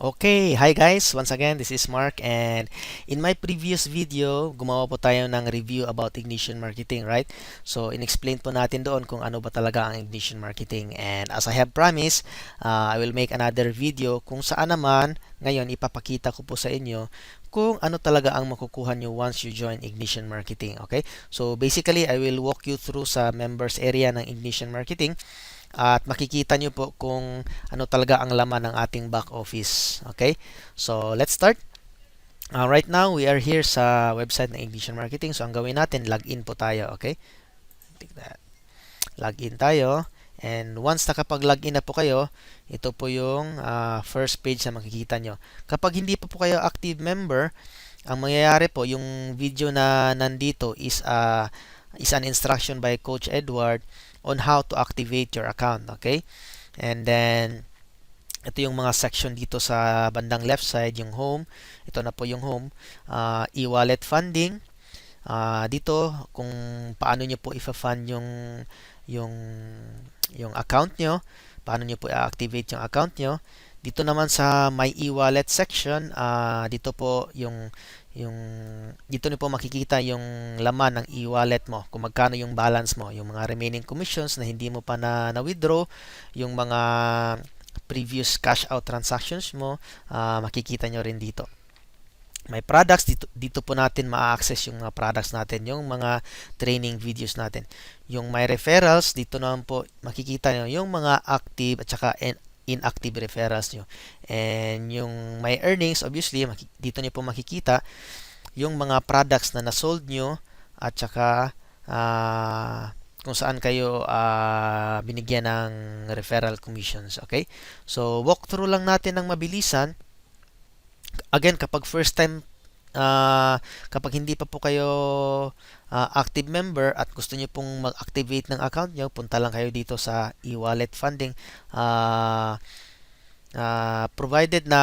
Okay, hi guys. Once again, this is Mark, and in my previous video, gumawa po tayo ng review about ignition marketing, right? So, in-explain po natin doon kung ano ba talaga ang ignition marketing. And as I have promised, I will make another video kung saan naman ngayon ipapakita ko po sa inyo kung ano talaga ang makukuha nyo once you join ignition marketing, okay? So, basically, I will walk you through sa members area ng ignition marketing at makikita nyo po kung ano talaga ang laman ng ating back office. Okay? So, let's start. Right now, we are here sa website ng Ignition Marketing. So, ang gawin natin, login po tayo. Okay? Take that. Login tayo. And once nakapag-login na po kayo, ito po yung first page na makikita nyo. Kapag hindi pa po kayo active member, ang mangyayari po, yung video na nandito is an instruction by Coach Edward on how to activate your account, okay? And then ito yung mga section dito sa bandang left side, yung home. Ito na po yung home. E-wallet funding. Dito kung paano nyo po i-fund yung yung account nyo, paano nyo po i-activate yung account nyo. Dito naman sa my e-wallet section, dito po yung dito niyo po makikita yung laman ng e-wallet mo, kung magkano yung balance mo, yung mga remaining commissions na hindi mo pa na-withdraw, yung mga previous cash out transactions mo, makikita nyo rin dito. May products, dito po natin ma-access yung mga products natin, yung mga training videos natin. Yung my referrals, dito naman po makikita nyo yung mga active at saka inactive referrals nyo. And yung my earnings, obviously, dito nyo po makikita yung mga products na nasold nyo at saka kung saan kayo binigyan ng referral commissions. Okay? So, walk through lang natin ng mabilisan. Again, kapag first time, kapag hindi pa po kayo active member at gusto nyo pong mag-activate ng account nyo, punta lang kayo dito sa e-wallet funding. Provided na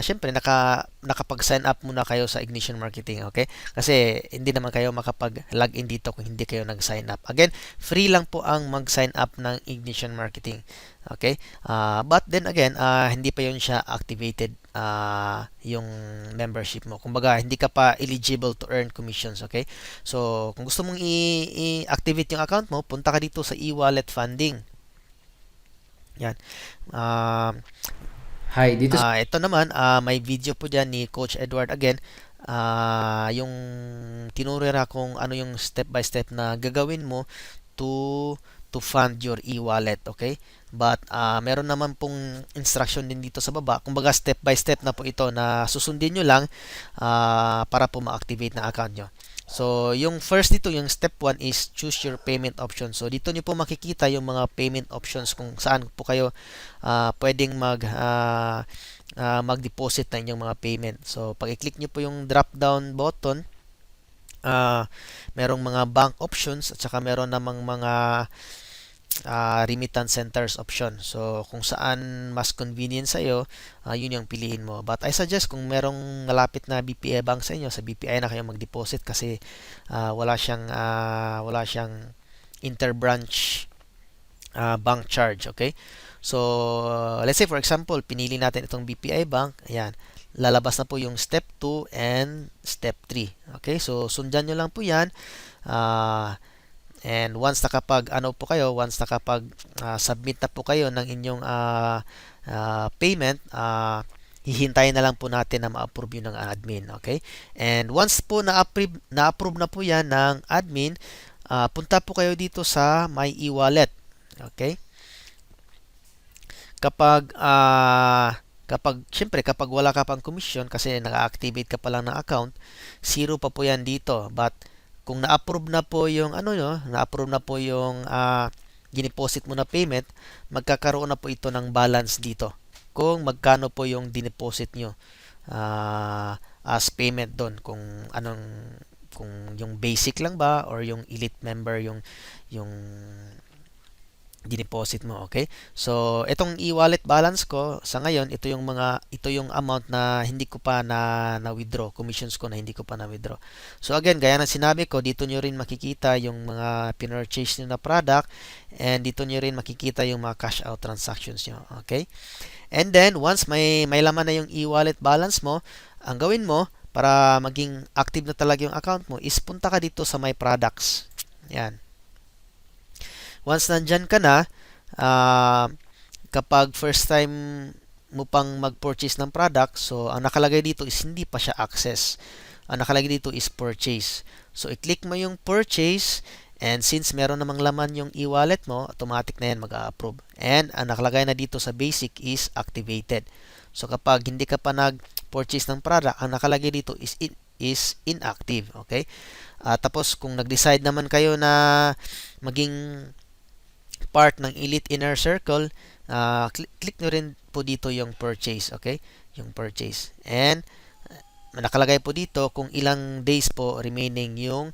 syempre nakapag-sign up muna kayo sa Ignition Marketing, okay? Kasi hindi naman kayo makapag-login dito kung hindi kayo nag-sign up. Again, free lang po ang mag-sign up ng Ignition Marketing. Okay? But then again, hindi pa 'yun siya activated yung membership mo. Kumbaga, hindi ka pa eligible to earn commissions, okay? So, kung gusto mong i-activate yung account mo, punta ka dito sa e-wallet funding. Yan. Hi, dito sa Ito naman, may video po dyan ni Coach Edward again. Yung tinuro na kung ano yung step by step na gagawin mo to fund your e-wallet, okay? But meron naman pong instruction din dito sa baba. Kumbaga step by step na po ito na susundin nyo lang para po ma-activate na account nyo. So, yung first dito, yung step 1 is choose your payment option. So, dito nyo po makikita yung mga payment options kung saan po kayo pwedeng mag-deposit na inyong mga payment. So, pag i-click nyo po yung drop down button, merong mga bank options at saka meron namang mga remittance centers option. So, kung saan mas convenient sa iyo, yun yung piliin mo. But I suggest kung merong malapit na BPI bank sa inyo, sa BPI na kayo mag-deposit kasi wala siyang interbranch bank charge, okay? So, let's say for example, pinili natin itong BPI bank. Ayan. Lalabas na po yung step 2 and step 3. Okay? So, sundan nyo lang po 'yan. And once nakapag submit na po kayo ng inyong payment, hihintayin na lang po natin na ma-approve yun ng admin, okay? And once po na-approve na po yan ng admin, punta po kayo dito sa My e-wallet, okay? Kapag wala ka pang commission kasi naka-activate ka pa lang ng account, zero pa po yan dito. But kung na-approve na po yung gineposit mo na payment, magkakaroon na po ito ng balance dito. Kung magkano po yung dineposit nyo as payment doon, kung yung basic lang ba or yung elite member yung dineposit mo, okay? So, itong e-wallet balance ko sa ngayon, ito yung amount na hindi ko pa na-withdraw, commissions ko na hindi ko pa na-withdraw. So, again, gaya ng sinabi ko, dito nyo rin makikita yung mga pinurchase nyo na product and dito nyo rin makikita yung mga cash out transactions nyo, okay? And then, once may laman na yung e-wallet balance mo, ang gawin mo, para maging active na talaga yung account mo, is punta ka dito sa My Products. Yan. Once nandyan ka na, kapag first time mo pang mag-purchase ng product, so ang nakalagay dito is hindi pa siya access. Ang nakalagay dito is purchase. So, i-click mo yung purchase, and since meron namang laman yung e-wallet mo, automatic na yan mag-a-approve. And ang nakalagay na dito sa basic is activated. So, kapag hindi ka pa nag-purchase ng product, ang nakalagay dito is inactive. Okay? Tapos, kung nag-decide naman kayo na maging part ng Elite Inner Circle, click nyo rin po dito yung purchase. Okay? Yung purchase. And, nakalagay po dito kung ilang days po remaining yung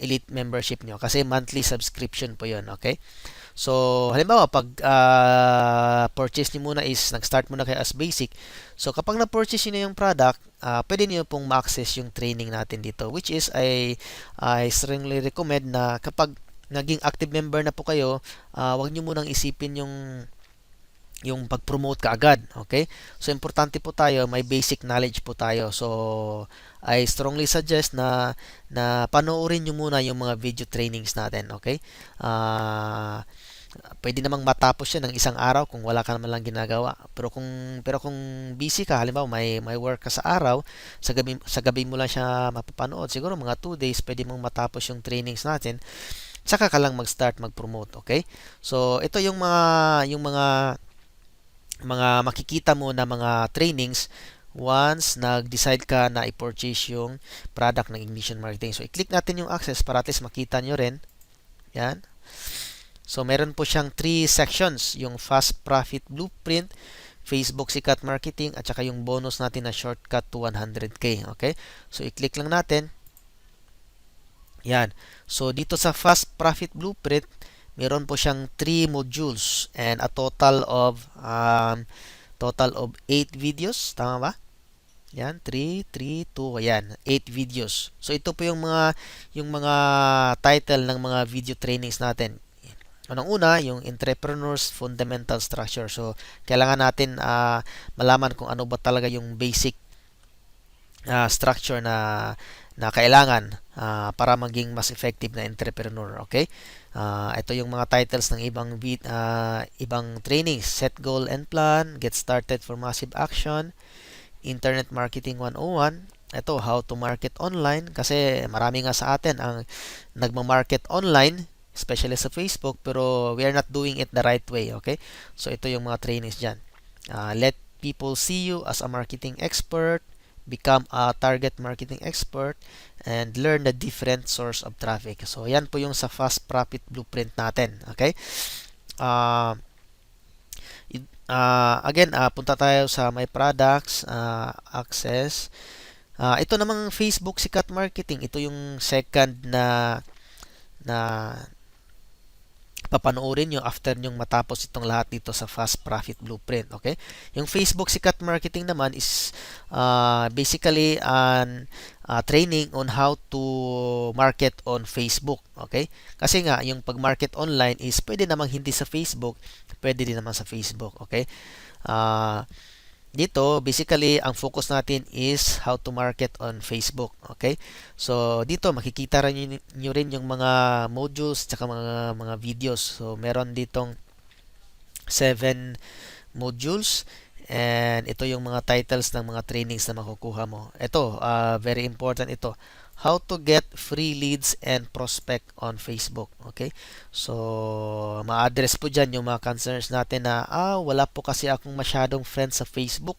Elite membership nyo. Kasi monthly subscription po yun. Okay? So, halimbawa, pag purchase nyo muna is, nag-start muna kayo as basic. So, kapag na-purchase nyo na yung product, pwede nyo pong ma-access yung training natin dito. Which is, I strongly recommend na kapag naging active member na po kayo, wag nyo munang isipin yung pag-promote ka agad. Okay? So, importante po tayo, may basic knowledge po tayo. So, I strongly suggest na panoorin nyo muna yung mga video trainings natin. Okay? Pwede namang matapos yan ng isang araw kung wala ka naman lang ginagawa. Pero kung busy ka, halimbawa may work ka sa araw, sa gabi mo lang siya mapapanood, siguro mga 2 days pwede mong matapos yung trainings natin. Saka ka lang mag-start mag-promote. Okay? So, ito yung mga makikita mo na mga trainings once nag-decide ka na i-purchase yung product ng Ignition Marketing. So, i-click natin yung access para at least makita nyo rin. Yan. So, meron po siyang 3 sections. Yung Fast Profit Blueprint, Facebook Sikat Marketing, at saka yung bonus natin na shortcut to 100K. Okay? So, i-click lang natin. Yan. So, dito sa Fast Profit Blueprint, meron po siyang 3 modules and a total of 8 videos. Tama ba? Yan, 3, 2, ayan, 8 videos. So, ito po yung mga title ng mga video trainings natin. Unang-una, yung Entrepreneur's Fundamental Structure. So, kailangan natin malaman kung ano ba talaga yung basic structure na kailangan para maging mas effective na entrepreneur. Okay? Ito yung mga titles ng ibang trainings. Set goal and plan, get started for massive action, Internet Marketing 101. Ito, how to market online. Kasi marami nga sa atin ang nagma-market online, especially sa Facebook, pero we are not doing it the right way. Okay? So, ito yung mga trainings dyan. Let people see you as a marketing expert, become a target marketing expert, and learn the different source of traffic. So, yan po yung sa Fast Profit Blueprint natin. Okay? Again, punta tayo sa My Products, Access. Ito namang Facebook Sikat Marketing. Ito yung second na papanoorin nyo after nyong matapos itong lahat dito sa Fast Profit Blueprint. Okay? Yung Facebook Sikat Marketing naman is basically an training on how to market on Facebook. Okay? Kasi nga, yung pag-market online is pwede namang hindi sa Facebook, pwede din naman sa Facebook. Okay? Dito, basically, ang focus natin is how to market on Facebook. Okay? So, dito, makikita nyo rin yung mga modules tsaka mga videos. So, meron ditong 7 modules. And ito yung mga titles ng mga trainings na makukuha mo. Ito, very important ito. How to get free leads and prospect on Facebook. Okay? So, ma-address po dyan yung mga concerns natin na, wala po kasi akong masyadong friends sa Facebook.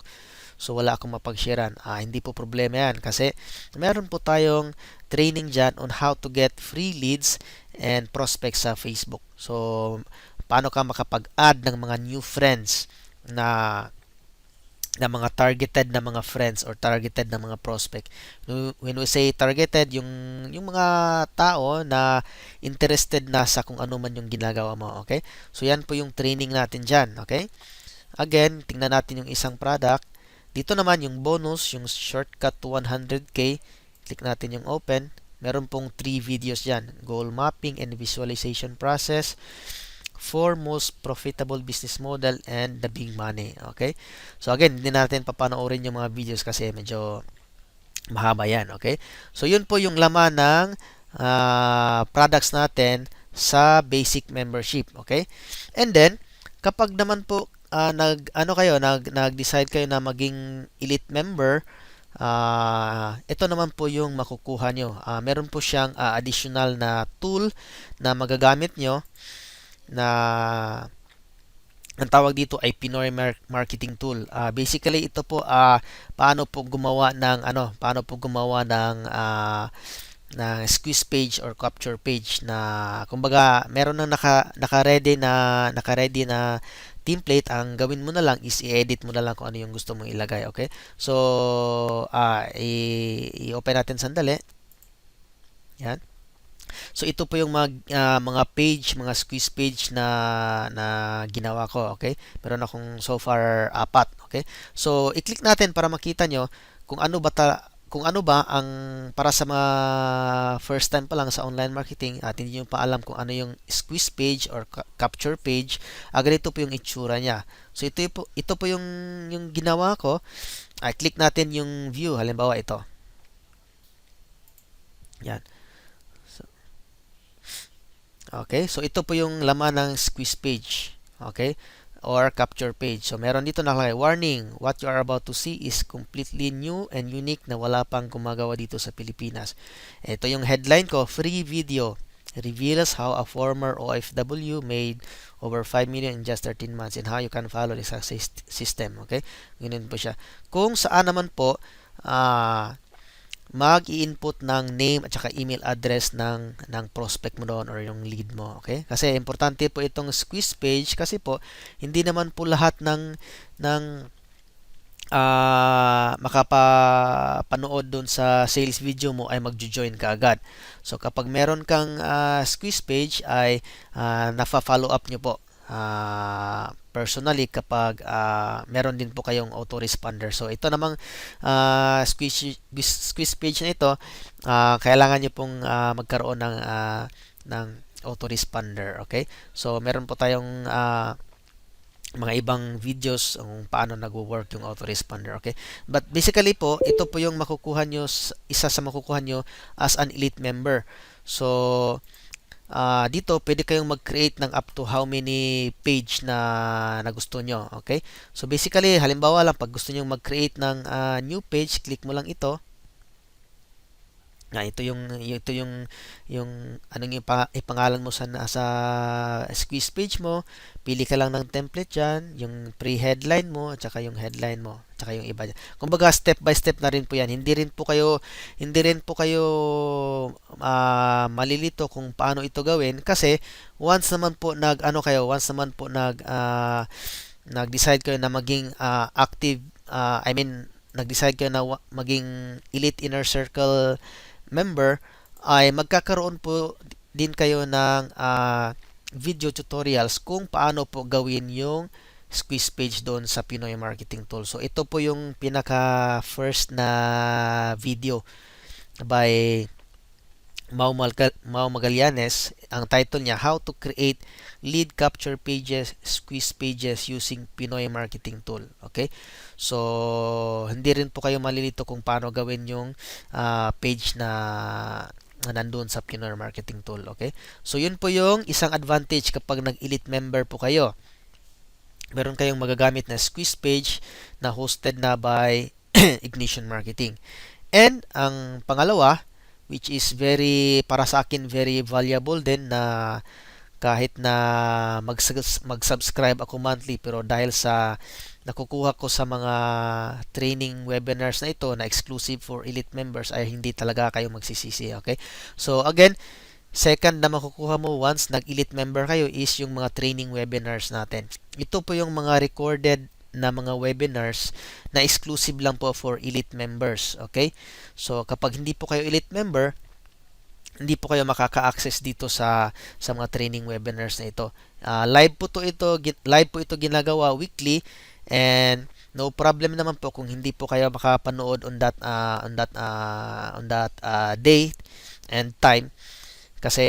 So, wala akong mapag-sharean. Hindi po problema yan kasi meron po tayong training dyan on how to get free leads and prospects sa Facebook. So, paano ka makapag-add ng mga new friends na mga targeted na mga friends or targeted na mga prospect. When we say targeted, yung mga tao na interested na sa kung ano man yung ginagawa mo. Okay? So, yan po yung training natin dyan. Okay? Again, tingnan natin yung isang product. Dito naman yung bonus, yung shortcut to 100K. Click natin yung open. Meron pong 3 videos dyan. Goal mapping and visualization process. 4 most profitable business model and the big money. Okay? So again, hindi natin papanoorin yung mga videos kasi medyo mahaba yan. Okay? So yun po yung laman ng products natin sa basic membership. Okay? And then, kapag naman po nag-decide kayo na maging elite member, ito naman po yung makukuha nyo. Meron po siyang additional na tool na magagamit nyo na ang tawag dito ay Pinoy Marketing Tool. Basically ito po paano po gumawa ng squeeze page or capture page na kumbaga meron nang naka-ready na template. Ang gawin mo na lang is i-edit mo na lang kung ano yung gusto mong ilagay. Okay? So i-open natin sandali. Yan. So ito po yung mga page, mga squeeze page na ginawa ko, okay? Meron akong so far 4, okay? So i-click natin para makita nyo kung ano ba ang para sa mga first time pa lang sa online marketing at hindi nyo pa alam kung ano yung squeeze page or capture page, ganito po yung itsura niya. So ito po yung ginawa ko. Click natin yung view, halimbawa ito. Yan. Okay, so ito po yung laman ng squeeze page, okay, or capture page. So meron dito nakalagay, warning, what you are about to see is completely new and unique na wala pang gumagawa dito sa Pilipinas. Ito yung headline ko, free video reveals how a former OFW made over 5 million in just 13 months and how you can follow the success system. Okay, ganun po siya. Kung saan naman po mag-i-input ng name at saka email address ng prospect mo doon or yung lead mo, okay? Kasi importante po itong squeeze page kasi po hindi naman po lahat ng makapanood doon sa sales video mo ay magjo-join ka agad. So kapag meron kang squeeze page ay nafa-follow up nyo po personally kapag meron din po kayong autoresponder. So ito namang squeeze page na ito, kailangan nyo pong magkaroon ng autoresponder. Okay? So meron po tayong mga ibang videos kung paano nagwo-work yung autoresponder. Okay? But basically po, ito po yung makukuha nyo, isa sa makukuha nyo as an elite member. So dito pwede kayong mag-create ng up to how many page na gusto nyo. Okay? So basically, halimbawa lang, pag gusto nyo mag-create ng new page, click mo lang ito. Ito yung anong ipangalan mo sa squeeze page mo. Pili ka lang ng template diyan, yung pre-headline mo at saka yung headline mo, at saka yung iba diyan. Kumbaga step by step na rin po 'yan. Hindi rin po kayo malilito kung paano ito gawin kasi once naman po nag-decide kayo na maging active, nag-decide kayo na maging elite inner circle member, ay magkakaroon po din kayo ng video tutorials kung paano po gawin yung squeeze page doon sa Pinoy Marketing Tool. So ito po yung pinaka first na video by Mau Magallanes. Ang title niya, How to Create Lead Capture Pages, Squeeze Pages Using Pinoy Marketing Tool. Okay? So, hindi rin po kayo malilito kung paano gawin yung page na nandun sa Pinoy Marketing Tool. Okay? So, yun po yung isang advantage kapag nag-elite member po kayo. Meron kayong magagamit na squeeze page na hosted na by Ignition Marketing. And, ang pangalawa, which is para sa akin very valuable din, na kahit na mag-subscribe ako monthly, pero dahil sa nakukuha ko sa mga training webinars na ito na exclusive for elite members ay hindi talaga kayo magsisisi. Okay? So again, second na makukuha mo once nag-elite member kayo is yung mga training webinars natin. Ito po yung mga recorded na mga webinars na exclusive lang po for elite members. Okay? So kapag hindi po kayo elite member, hindi po kayo makaka-access dito sa mga training webinars na ito. Live po ito ginagawa weekly, and no problem naman po kung hindi po kayo makapanood on that day and time. Kasi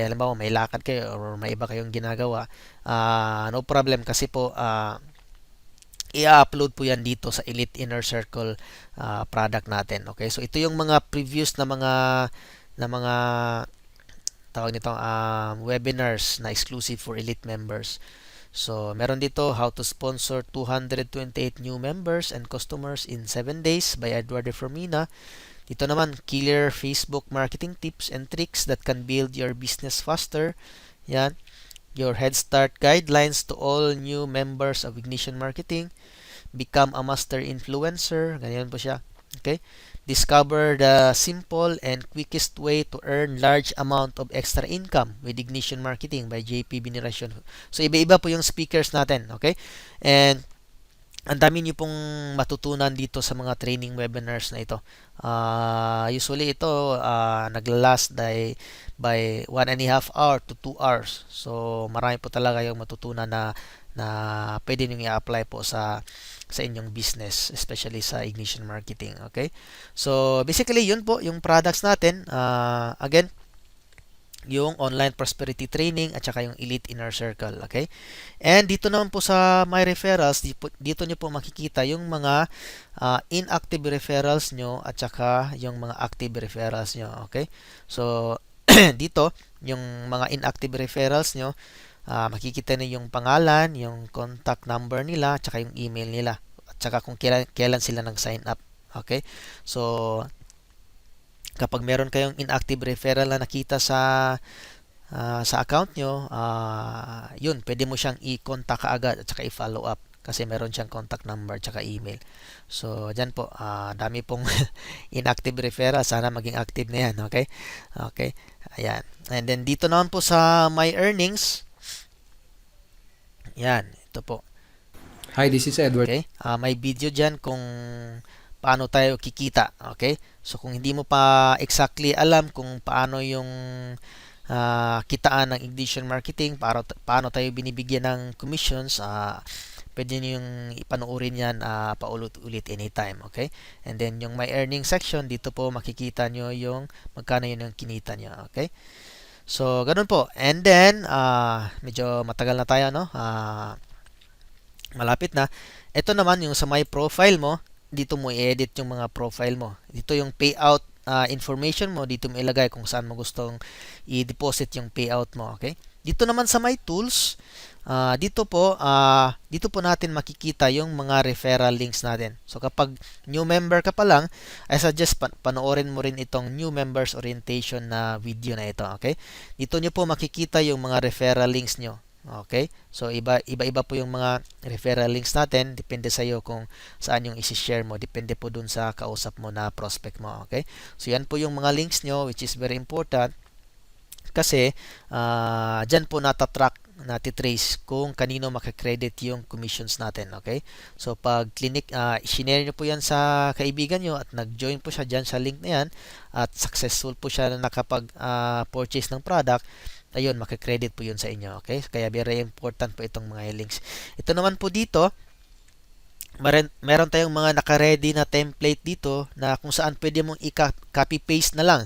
halimbawa may lakad kayo or may iba kayong ginagawa, no problem kasi po i-upload po yan dito sa Elite Inner Circle product natin. Okay? So ito yung mga previous na mga tawag nito webinars na exclusive for Elite members. So meron dito how to sponsor 228 new members and customers in 7 days by Eduardo Formina. Dito naman killer Facebook marketing tips and tricks that can build your business faster. Yan. Your head start guidelines to all new members of Ignition Marketing. Become a master influencer. Ganyan po siya. Okay? Discover the simple and quickest way to earn large amount of extra income with Ignition Marketing by JP Veneracion. So, iba-iba po yung speakers natin. Okay? And ang dami niyo pong matutunan dito sa mga training webinars na ito. Usually ito naglalast by 1.5 hour to 2 hours. So marami po talaga yung matutunan na pwede niyo i-apply po sa inyong business, especially sa Ignition Marketing. Okay? So basically yun po yung products natin. Again, yung online prosperity training at saka yung Elite Inner Circle. Okay? And dito naman po sa my referrals, dito nyo po makikita yung mga inactive referrals nyo at saka yung mga active referrals nyo. Okay? So, dito, yung mga inactive referrals nyo, makikita nyo yung pangalan, yung contact number nila, at saka yung email nila. At saka kung kailan sila nag-sign up. Okay? So, kapag meron kayong inactive referral na nakita sa account nyo, yun, pwede mo siyang i-contact kaagad at saka i-follow up kasi meron siyang contact number at saka email. So, dyan po, dami pong inactive referral. Sana maging active na yan, okay? Okay, ayan. And then, dito naman po sa my earnings, yan, ito po. Hi, this is Edward. Okay, may video dyan kung paano tayo kikita. Okay, so kung hindi mo pa exactly alam kung paano yung kitaan ng Ignition Marketing, paano tayo binibigyan ng commissions, pwede nyo yung ipanoorin yan paulit-ulit anytime. Okay, and then yung my earning section, dito po makikita nyo yung magkano yun yung kinita nyo. Okay, so ganun po. And then medyo matagal na tayo, no? Malapit na. Ito naman yung sa my profile mo, dito mo i-edit yung mga profile mo. Dito yung payout information mo, dito mo ilagay kung saan mo gustong i-deposit yung payout mo. Okay? Dito naman sa my tools, dito po natin makikita yung mga referral links natin. So kapag new member ka pa lang, I suggest panoorin mo rin itong new members orientation na video na ito. Okay? Dito nyo po makikita yung mga referral links nyo. Okay? So, iba-iba po yung mga referral links natin. Depende sa iyo kung saan yung isi-share mo. Depende po dun sa kausap mo na prospect mo. Okay? So, yan po yung mga links nyo which is very important kasi dyan po natatrack, natitrace kung kanino makakredit yung commissions natin. Okay? So, pag sinare nyo po yan sa kaibigan nyo at nag-join po siya dyan sa link na yan at successful po siya na nakapag-purchase ng product, ayun, makakredit po yun sa inyo. Okay? Kaya very important po itong mga links. Ito naman po dito, meron tayong mga naka-ready na template dito na kung saan pwede mong i-copy-paste na lang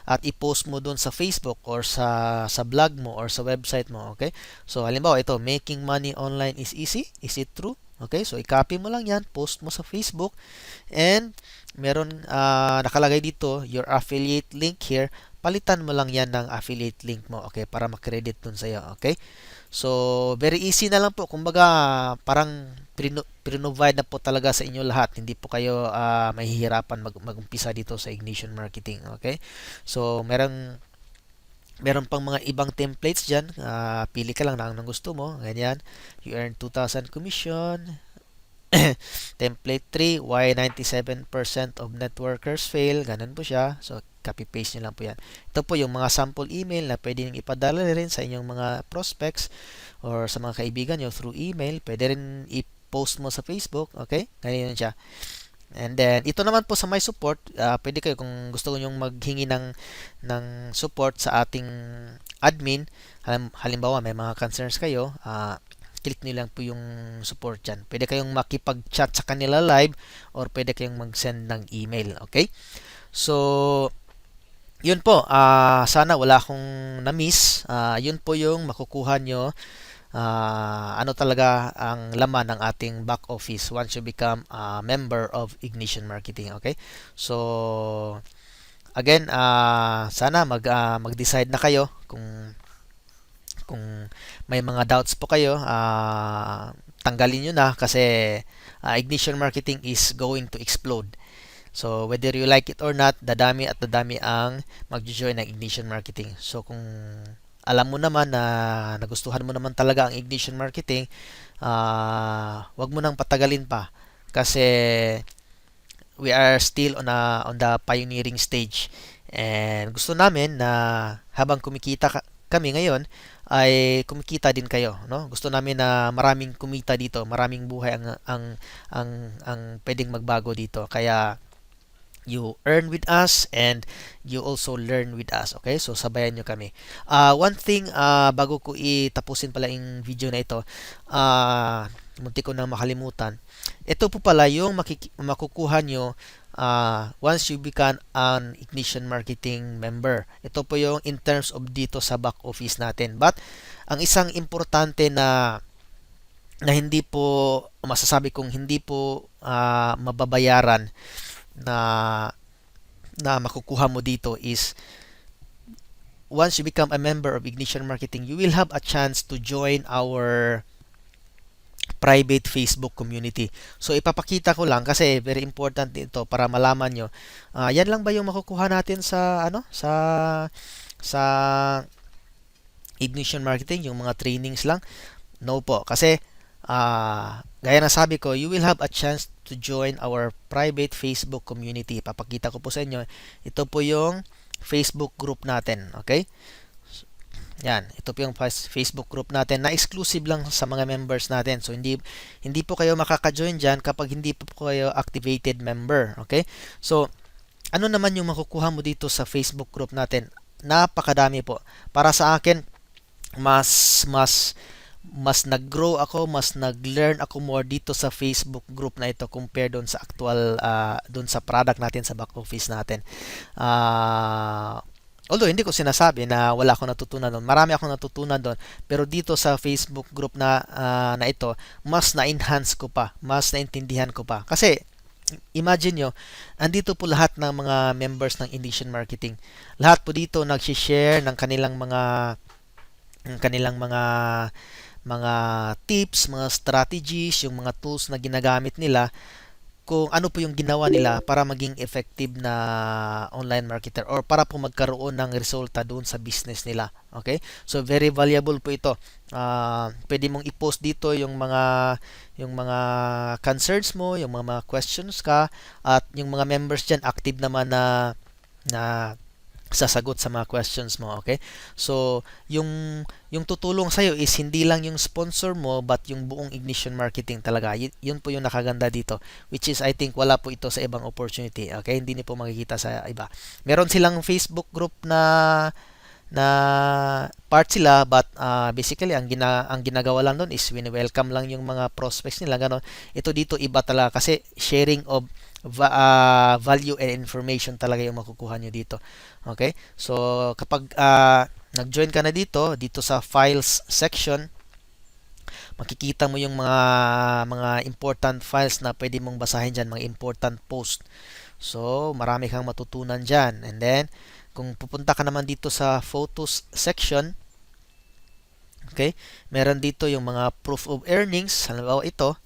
at i-post mo doon sa Facebook or sa blog mo or sa website mo. Okay? So, halimbawa, ito, making money online is easy. Is it true? Okay? So, i-copy mo lang yan, post mo sa Facebook, and meron nakalagay dito, your affiliate link here, palitan mo lang yan ng affiliate link mo, okay, para makredit dun sa'yo, okay? So, very easy na lang po. Kumbaga, parang pre-provide na po talaga sa inyo lahat. Hindi po kayo mahihirapan mag-umpisa dito sa Ignition Marketing, okay? So, meron pang mga ibang templates dyan. Pili ka lang ng gusto mo. Ganyan. You earn 2,000 commission. Template 3, why 97% of networkers fail. Ganun po siya. So, copy-paste nyo lang po yan. Ito po yung mga sample email na pwede nyo ipadala rin sa inyong mga prospects or sa mga kaibigan nyo through email. Pwede rin i-post mo sa Facebook. Okay? Ganyan siya. And then, ito naman po sa my support, pwede kayo kung gusto nyo maghingi ng support sa ating admin. Halimbawa, may mga concerns kayo, click nyo lang po yung support dyan. Pwede kayong makipag-chat sa kanila live or pwede kayong mag-send ng email. Okay? So, Yun po, sana wala akong na-miss. Yun po yung makukuha nyo, ano talaga ang laman ng ating back office once you become a member of Ignition Marketing. Okay? So, again, sana mag-decide na kayo kung may mga doubts po kayo, tanggalin nyo na kasi Ignition Marketing is going to explode. So, whether you like it or not, dadami at dadami ang mag-join ng Ignition Marketing. So, kung alam mo naman na nagustuhan mo naman talaga ang Ignition Marketing, wag mo nang patagalin pa kasi we are still on the pioneering stage. And gusto namin na habang kumikita kami ngayon ay kumikita din kayo, no? Gusto namin na maraming kumita dito, maraming buhay ang pwedeng magbago dito. Kaya you earn with us and you also learn with us. Okay? So, sabayan nyo kami. One thing, bago ko itapusin pala yung video na ito, munti ko nang makalimutan. Ito po pala yung makukuha nyo once you become an Ignition Marketing member. Ito po yung in terms of dito sa back office natin. But, ang isang importante na hindi po, masasabi kong hindi po mababayaran na makukuha mo dito is once you become a member of Ignition Marketing, you will have a chance to join our private Facebook community. So ipapakita ko lang kasi very important ito para malaman nyo. Yan lang ba yung makukuha natin sa sa Ignition Marketing, yung mga trainings lang? No po, kasi gaya na sabi ko, you will have a chance to join our private Facebook community. Papakita ko po sa inyo. Ito po yung Facebook group natin. Okay? Yan. Ito po yung Facebook group natin na exclusive lang sa mga members natin. So, hindi po kayo makaka-join dyan kapag hindi po kayo activated member. Okay? So, ano naman yung makukuha mo dito sa Facebook group natin? Napakadami po. Para sa akin, mas nag-grow ako, mas nag-learn ako more dito sa Facebook group na ito compare doon sa actual, doon sa product natin sa back office natin. Although hindi ko sinasabi na wala akong natutunan doon, marami akong natutunan doon, pero dito sa Facebook group na ito, mas na-enhance ko pa, mas naintindihan ko pa. Kasi imagine nyo, andito po lahat ng mga members ng Ignition Marketing. Lahat po dito nag-share ng kanilang mga tips, mga strategies, yung mga tools na ginagamit nila, kung ano po yung ginawa nila para maging effective na online marketer or para po magkaroon ng resulta doon sa business nila. Okay? So, very valuable po ito. Pwede mong i-post dito yung mga concerns mo, yung mga questions ka, at yung mga members dyan, active naman na sasagot sa mga questions mo, okay? So, yung tutulong sa iyo is hindi lang yung sponsor mo but yung buong Ignition Marketing talaga. Yun po yung nakaganda dito, which is I think wala po ito sa ibang opportunity, okay? Hindi niyo po makikita sa iba. Meron silang Facebook group na part sila but basically ang ginagawa lang doon is welcome lang yung mga prospects nila, gano'n. Ito dito iba talaga kasi sharing of value and information talaga yung makukuha nyo dito. Okay? So, kapag nag-join ka na dito sa files section, makikita mo yung mga important files na pwede mong basahin dyan, mga important post. So, marami kang matutunan dyan. And then, kung pupunta ka naman dito sa photos section, okay, meron dito yung mga proof of earnings. Halimbawa ito,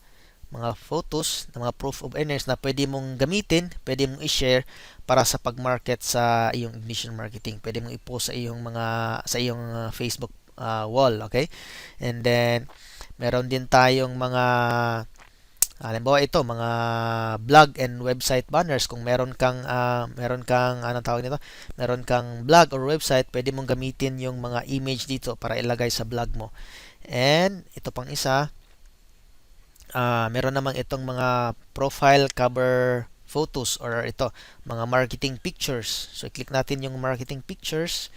mga photos na mga proof of earnings na pwede mong gamitin, pwede mong i-share para sa pag-market sa iyong Ignition Marketing. Pwede mong i-post sa iyong Facebook wall, okay? And then meron din tayong mga halimbawa ito, mga blog and website banners. Kung meron kang anong tawag nito? Meron kang blog or website, pwede mong gamitin yung mga image dito para ilagay sa blog mo. And ito pang isa, meron namang itong mga profile cover photos or ito, mga marketing pictures. So, i-click natin yung marketing pictures.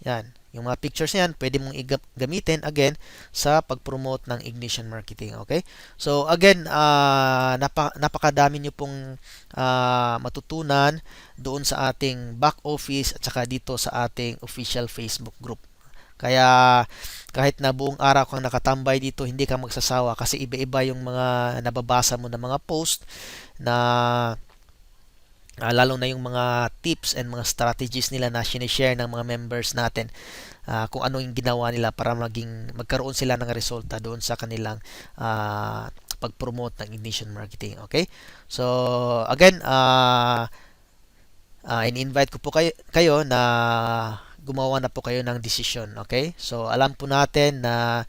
Yan. Yung mga pictures na yan, pwede mong gamitin again sa pag-promote ng Ignition Marketing. Okay? So again, napakadami nyo pong matutunan doon sa ating back office at saka dito sa ating official Facebook group. Kaya kahit na buong araw kang nakatambay dito, hindi ka magsasawa kasi iba-iba yung mga nababasa mo na mga post na lalo na yung mga tips and mga strategies nila na sinishare ng mga members natin, kung ano yung ginawa nila para magkaroon sila ng resulta doon sa kanilang pag-promote ng Ignition Marketing. Okay? So, again, in-invite ko po kayo na gumawa na po kayo ng desisyon. Okay? So, alam po natin na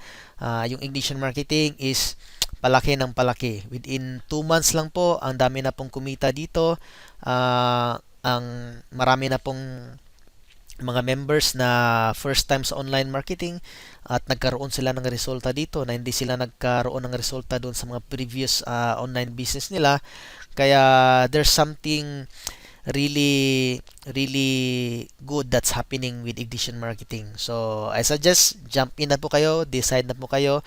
yung Ignition Marketing is palaki ng palaki. Within 2 months lang po, ang dami na pong kumita dito. Ang marami na pong mga members na first time sa online marketing at nagkaroon sila ng resulta dito na hindi sila nagkaroon ng resulta doon sa mga previous online business nila. Kaya there's something really good that's happening with Ignition Marketing. So I suggest jump in na po kayo, decide na po kayo,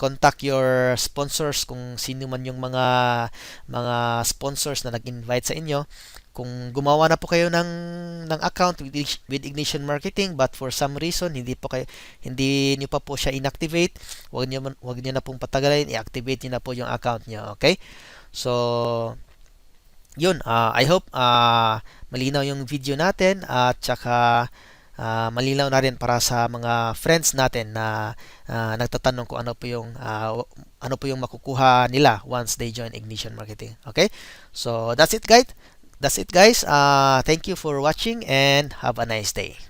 contact your sponsors kung sino man yung mga sponsors na nag-invite sa inyo. Kung gumawa na po kayo ng account with Ignition Marketing but for some reason hindi niyo pa po siya inactivate, wag niyo na pong patagalin, i-activate niyo na po yung account niyo. Okay? So yun, I hope malinaw yung video natin at saka malinaw na rin para sa mga friends natin na nagtatanong kung ano po yung makukuha nila once they join Ignition Marketing. Okay? So that's it guys. Thank you for watching and have a nice day.